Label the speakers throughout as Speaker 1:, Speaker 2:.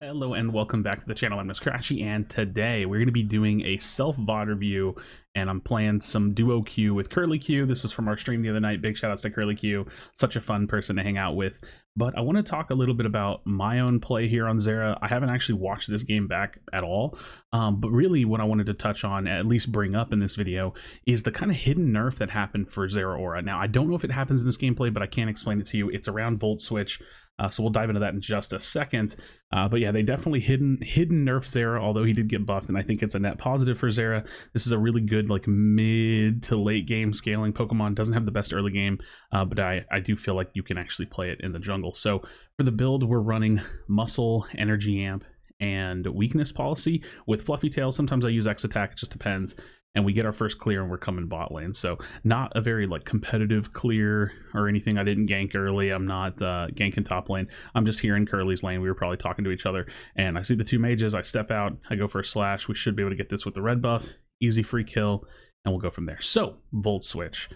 Speaker 1: Hello and welcome back to the channel. I'm Krashy, and today we're going to be doing a self VOD review, and I'm playing some duo queue with Curly Q. This is from our stream the other night. Big shout outs to Curly Q. Such a fun person to hang out with. But I want to talk a little bit about my own play here on Zera. I haven't actually watched this game back at all, but really what I wanted to touch on, at least bring up in this video, is the kind of hidden nerf that happened for Zeraora. Now, I don't know if it happens in this gameplay, but I can't explain it to you. It's around Volt Switch. So we'll dive into that in just a second. But yeah, they definitely hidden nerf Zera, although he did get buffed, and I think it's a net positive for Zera. This is a really good like mid to late game scaling Pokemon. Doesn't have the best early game, but I do feel like you can actually play it in the jungle. So for the build, we're running Muscle, Energy Amp, and Weakness Policy with Fluffy Tail. Sometimes I use X Attack, it just depends. And we get our first clear and we're coming bot lane. So not a very like competitive clear or anything. I didn't gank early. I'm not ganking top lane. I'm just here in Curly's lane. We were probably talking to each other, and I see the two mages. I step out, I go for a slash. We should be able to get this with the red buff. Easy free kill, and we'll go from there. So Volt Switch.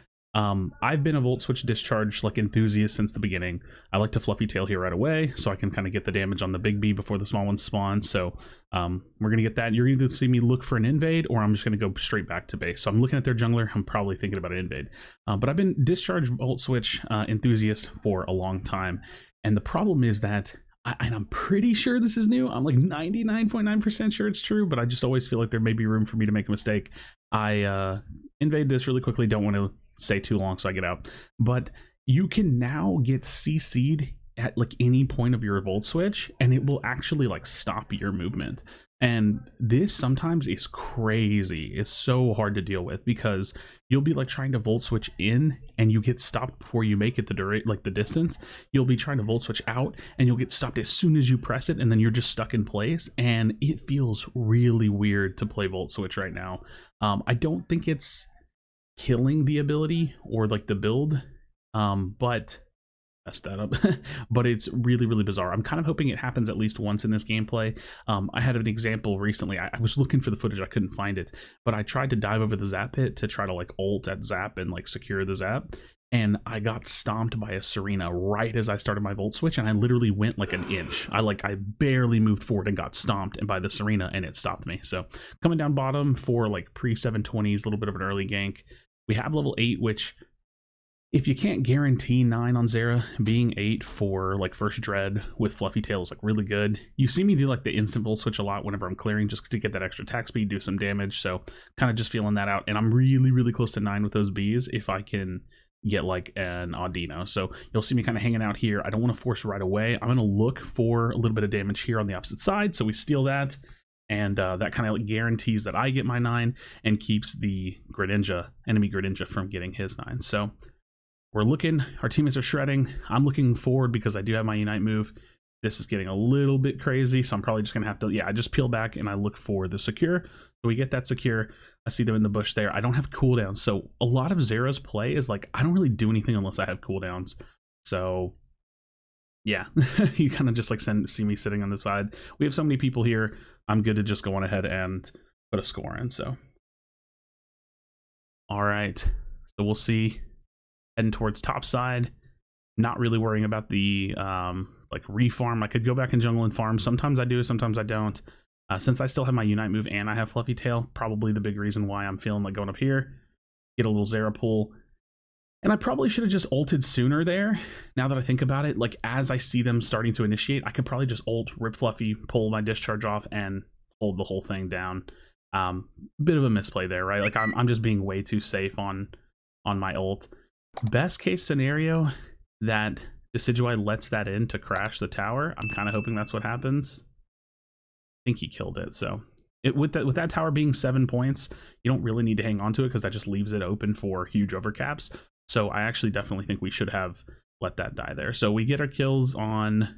Speaker 1: I've been a Volt Switch discharge like enthusiast since the beginning. I like to Fluffy Tail here right away, so I can kind of get the damage on the big B before the small ones spawn. So we're gonna get that. You're either see me look for an invade, or I'm just gonna go straight back to base. So I'm looking at their jungler. I'm probably thinking about an invade, but I've been discharge Volt Switch enthusiast for a long time, and the problem is that. And I'm pretty sure this is new. I'm like 99.9% sure it's true, but I just always feel like there may be room for me to make a mistake. I invade this really quickly. Don't want to stay too long, so I get out. But you can now get CC'd at like any point of your Volt Switch, and it will actually like stop your movement. And this sometimes is crazy. It's so hard to deal with because you'll be like trying to Volt Switch in and you get stopped before you make it the distance. You'll be trying to Volt Switch out and you'll get stopped as soon as you press it, and then you're just stuck in place. And it feels really weird to play Volt Switch right now. I don't think it's killing the ability or like the build, but messed that up. But it's really bizarre. I'm kind of hoping it happens at least once in this gameplay. I had an example recently. I was looking for the footage, I couldn't find it, but I tried to dive over the zap pit to try to like ult at zap and like secure the zap, and I got stomped by a Serena right as I started my Volt Switch, and I literally went like an inch. I barely moved forward and got stomped and by the Serena, and it stopped me. So coming down bottom for like pre 720s, a little bit of an early gank. We have level 8, which if you can't guarantee 9 on Zera, being 8 for like first dread with Fluffy Tail is like really good. You see me do like the instant Volt Switch a lot whenever I'm clearing, just to get that extra attack speed, do some damage. So kind of just feeling that out, and I'm really close to 9 with those Bs if I can get like an Audino. So you'll see me kind of hanging out here. I don't want to force right away. I'm going to look for a little bit of damage here on the opposite side, so we steal that. And that kind of like guarantees that I get my 9 and keeps the enemy Greninja from getting his 9. So we're looking, our teammates are shredding. I'm looking forward because I do have my Unite move. This is getting a little bit crazy, so I'm probably just gonna have to, I just peel back and I look for the secure. So we get that secure. I see them in the bush there. I don't have cooldowns, so a lot of Zera's play is like, I don't really do anything unless I have cooldowns. So yeah, you kind of just like see me sitting on the side. We have so many people here. I'm good to just go on ahead and put a score in. So, all right. So we'll see. Heading towards top side. Not really worrying about the like refarm. I could go back in jungle and farm. Sometimes I do, sometimes I don't. Since I still have my Unite move and I have Fluffy Tail, probably the big reason why I'm feeling like going up here. Get a little Zera pull. And I probably should have just ulted sooner there. Now that I think about it, like as I see them starting to initiate, I could probably just ult, rip Fluffy, pull my discharge off, and hold the whole thing down. Bit of a misplay there, right? Like I'm just being way too safe on my ult. Best case scenario that Decidueye lets that in to crash the tower. I'm kind of hoping that's what happens. I think he killed it, so. With that tower being 7 points, you don't really need to hang on to it because that just leaves it open for huge overcaps. So I actually definitely think we should have let that die there. So we get our kills on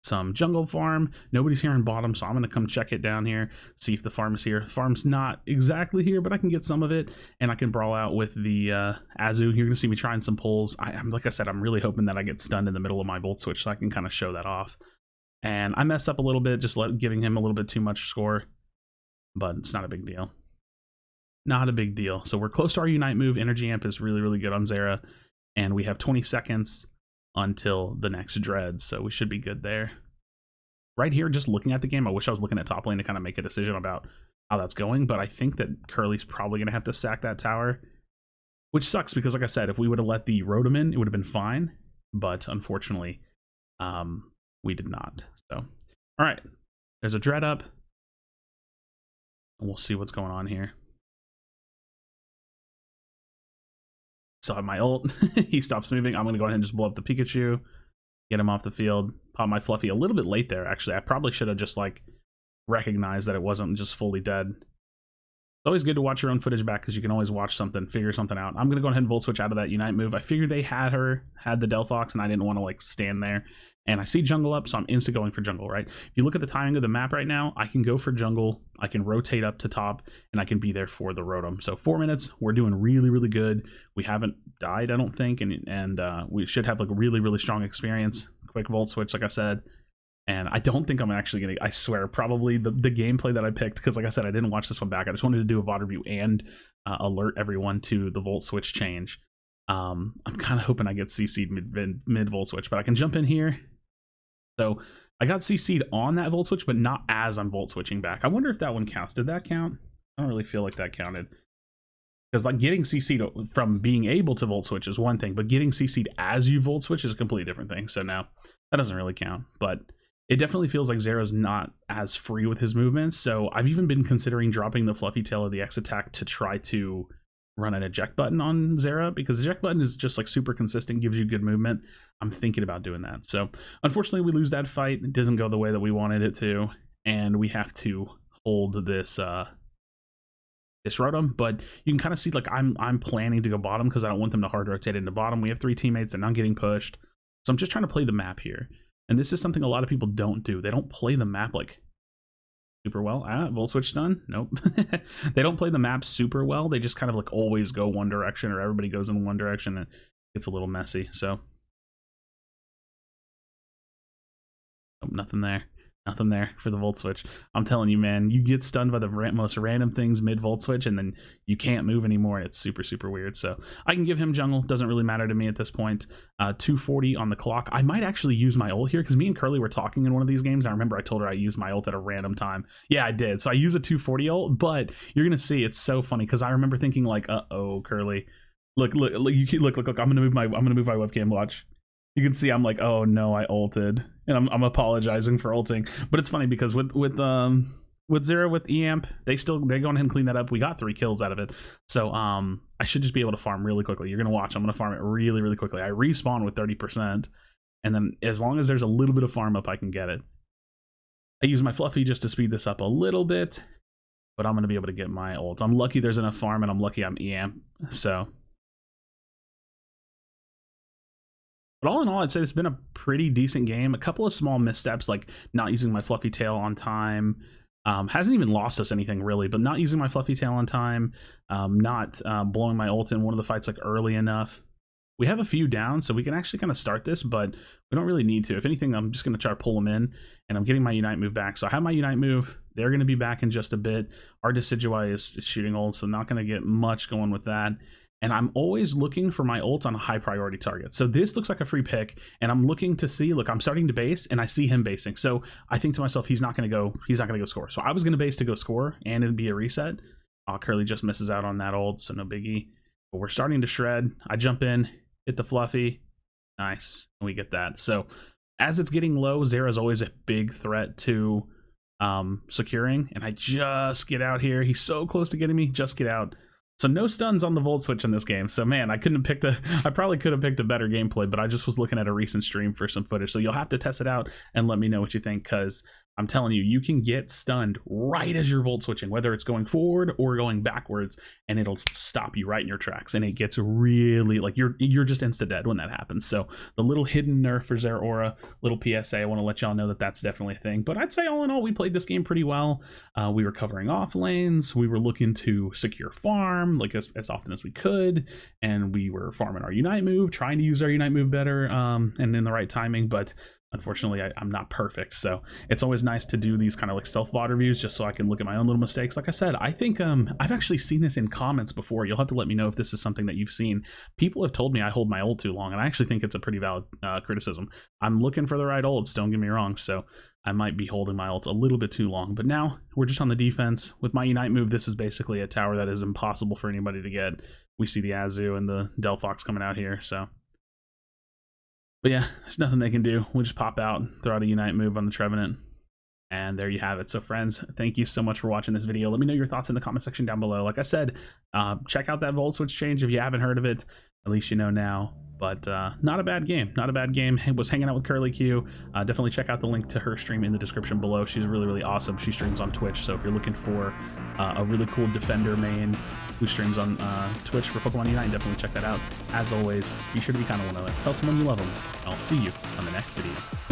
Speaker 1: some jungle farm. Nobody's here on bottom, so I'm going to come check it down here, see if the farm is here. The farm's not exactly here, but I can get some of it, and I can brawl out with the Azu. You're going to see me trying some pulls. Like I said, I'm really hoping that I get stunned in the middle of my Volt Switch so I can kind of show that off. And I messed up a little bit, just giving him a little bit too much score, but it's not a big deal. Not a big deal. So we're close to our Unite move. Energy Amp is really good on Zera, and we have 20 seconds until the next dread, so we should be good there. right here, just looking at the game, I wish I was looking at top lane to kind of make a decision about how that's going, but I think that Curly's probably going to have to sack that tower, which sucks because, like I said, if we would have let the Rotom in, it would have been fine, but unfortunately, we did not. So, all right, there's a Dread up, and we'll see what's going on here. So I have my ult. He stops moving. I'm going to go ahead and just blow up the Pikachu, get him off the field, pop my Fluffy a little bit late there, actually. I probably should have just, like, recognized that it wasn't just fully dead. It's always good to watch your own footage back because you can always watch something, figure something out. I'm going to go ahead and Volt Switch out of that Unite move. I figured they had the Delphox, and I didn't want to, like, stand there. And I see jungle up, so I'm insta going for jungle, right? If you look at the timing of the map right now, I can go for jungle, I can rotate up to top, and I can be there for the Rotom. So 4 minutes, we're doing really, really good. We haven't died, I don't think, and we should have, like, a really, really strong experience. Quick Volt Switch, like I said. And I don't think I'm actually going to, I swear, probably the gameplay that I picked, because like I said, I didn't watch this one back. I just wanted to do a VOD review and alert everyone to the Volt Switch change. I'm kind of hoping I get CC'd mid Volt Switch, but I can jump in here. So I got CC'd on that Volt Switch, but not as I'm Volt Switching back. I wonder if that one counts. Did that count? I don't really feel like that counted. Because, like, getting CC'd from being able to Volt Switch is one thing, but getting CC'd as you Volt Switch is a completely different thing. So now that doesn't really count, but it definitely feels like Zera's not as free with his movements. So I've even been considering dropping the Fluffy Tail of the X attack to try to run an eject button on Zera, because eject button is just, like, super consistent, gives you good movement. I'm thinking about doing that. So unfortunately we lose that fight. It doesn't go the way that we wanted it to, and we have to hold this this Rotom. But you can kind of see, like, I'm planning to go bottom because I don't want them to hard rotate into bottom. We have 3 teammates, they're not getting pushed, so I'm just trying to play the map here. And this is something a lot of people don't do. They don't play the map, like, super well. Volt Switch done? Nope. They don't play the map super well. They just kind of, like, always go one direction, or everybody goes in one direction, and it's a little messy. So oh, nothing there. Nothing there for the Volt Switch. I'm telling you, man, you get stunned by the most random things mid Volt Switch, and then you can't move anymore. It's super, super weird. So I can give him jungle. Doesn't really matter to me at this point. 240 on the clock. I might actually use my ult here, because me and Curly were talking in one of these games. I remember I told her I used my ult at a random time. Yeah, I did. So I use a 240 ult, but you're going to see it's so funny, because I remember thinking, like, uh-oh, Curly. Look, I'm going to move my webcam, watch. You can see I'm like, oh no, I ulted, and I'm apologizing for ulting. But it's funny because with Zera with EAMP, they go ahead and clean that up. We got 3 kills out of it, so I should just be able to farm really quickly. You're gonna watch. I'm gonna farm it really, really quickly. I respawn with 30%, and then as long as there's a little bit of farm up, I can get it. I use my Fluffy just to speed this up a little bit, but I'm gonna be able to get my ult. I'm lucky there's enough farm, and I'm lucky I'm EAMP. So. But all in all, I'd say it's been a pretty decent game. A couple of small missteps, like not using my Fluffy Tail on time. Hasn't even lost us anything, really, but not using my Fluffy Tail on time. Not blowing my ult in one of the fights, like, early enough. We have a few down, so we can actually kind of start this, but we don't really need to. If anything, I'm just going to try to pull them in, and I'm getting my Unite move back. So I have my Unite move. They're going to be back in just a bit. Our Decidueye is shooting ult, so not going to get much going with that. And I'm always looking for my ult on a high priority target. So this looks like a free pick, and I'm looking to see, look, I'm starting to base, and I see him basing. So I think to myself, he's not going to go score. So I was going to base to go score, and it'd be a reset. Curly just misses out on that ult, so no biggie. But we're starting to shred. I jump in, hit the Fluffy. Nice, and we get that. So as it's getting low, Zera's always a big threat to securing, and I just get out here. He's so close to getting me, just get out. So no stuns on the Volt Switch in this game. So man, I probably could have picked a better gameplay, but I just was looking at a recent stream for some footage. So you'll have to test it out and let me know what you think, because I'm telling you, you can get stunned right as you're Volt Switching, whether it's going forward or going backwards, and it'll stop you right in your tracks. And it gets really, like, you're just insta dead when that happens. So the little hidden nerf for Zeraora, little PSA, I want to let y'all know that that's definitely a thing. But I'd say all in all, we played this game pretty well. We were covering off lanes. We were looking to secure farm, like, as often as we could. And we were farming our Unite move, trying to use our Unite move better and in the right timing. But unfortunately, I'm not perfect, so it's always nice to do these kind of, like, self-VOD reviews just so I can look at my own little mistakes. Like I said, I think I've actually seen this in comments before. You'll have to let me know if this is something that you've seen. People have told me I hold my ult too long, and I actually think it's a pretty valid criticism. I'm looking for the right ults, don't get me wrong, so I might be holding my ult a little bit too long. But now we're just on the defense. With my Unite move, this is basically a tower that is impossible for anybody to get. We see the Azu and the Delphox coming out here, so. But yeah, there's nothing they can do. We'll just pop out, throw out a Unite move on the Trevenant. And there you have it. So friends, thank you so much for watching this video. Let me know your thoughts in the comment section down below. Like I said, check out that Volt Switch change if you haven't heard of it. At least you know now. But not a bad game. Not a bad game. I was hanging out with KRASHYS. Definitely check out the link to her stream in the description below. She's really, really awesome. She streams on Twitch. So if you're looking for a really cool defender main who streams on Twitch for Pokemon Unite, definitely check that out. As always, be sure to be kind of one another. Tell someone you love them. I'll see you on the next video.